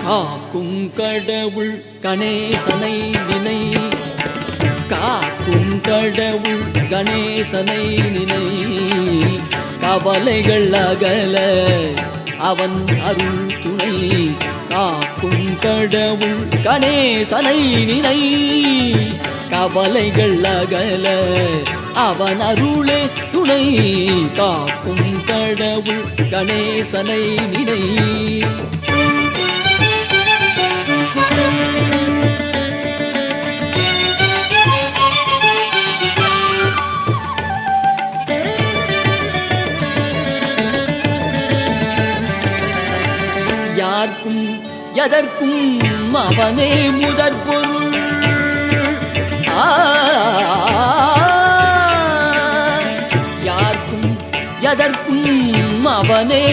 காக்கும் கடவுள் கணேசனை நினை, காக்கும் கடவுள் கணேசனை நினை, கவலைகள் அகல அவன் அருள் துணை. காக்கும் கடவுள் கணேசனை நினை, கவலைகள் அகல அவன் அருளே துணை. காக்கும் கடவுள் கணேசனை நினை. யார்க்கும் எதற்கும் அவனே முதற் பொருள். யார்க்கும் எதற்கும் அவனே